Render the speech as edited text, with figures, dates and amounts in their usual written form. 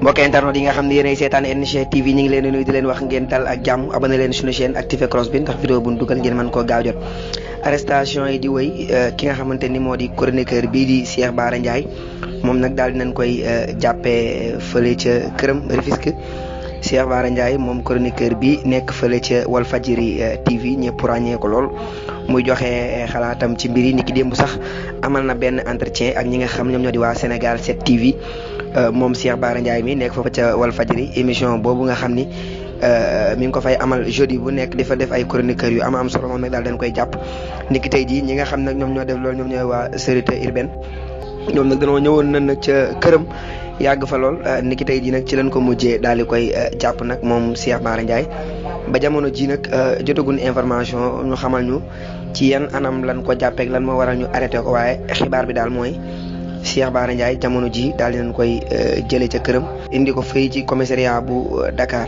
mbokk internet yi nga xam ne yéenay seetaan NG TV ñu ngi leen di nuyu di leen wax ngeen dal ak jàmm abonné leen suñu chaîne activé cloche bi ndax vidéo bu ñu dugal ngeen mën koo gaaw jot. arrestation yi di wéy ki nga xamante ni moo di chroniqueur bii di Cheikh Bara Ndiaye moom nag daal dinañ koy jàppee fële ca këram Rufisque. Cheikh Bara Ndiaye moom chroniqueur bi nekk fële ca Walfadjri TV ñëpp ràññee ko lool muy joxe xalaatam ci mbir yi ni ki démb sax amal na benn entretien ak ñi nga xam ñoom ñoo di waa Sénégal 7 TV moom Cheikh Bara Ndiaye mi nekk foofu ca Walfadjri émission boobu nga xam ni mi ngi ko fay amal jeudi bu nekk di fa def ay chroniqueurs yu am solo moom nag daal dañ koy jàpp niki tey jii ñi nga xam nag ñoom ñoo def loolu ñoom ñooy waa sécurité urbaine ñoom nag dañoo ñëwoon na nag ca këram yàgg fa lool niki tey jii nag ci lañ ko mujjee daal di koy jàpp nag moom Cheikh Bara Ndiaye ba jamono ji nag jotagun information ñu xamal ñu ci yan anam lan ko jàppeek lan moo waral ñu arrêté ko waaye xibaar bi daal mooy Cheikh Bara Ndiaye jamono ji daal di nañ koy jëlee ca këram indi ko fay ci commissariat bu Dakar.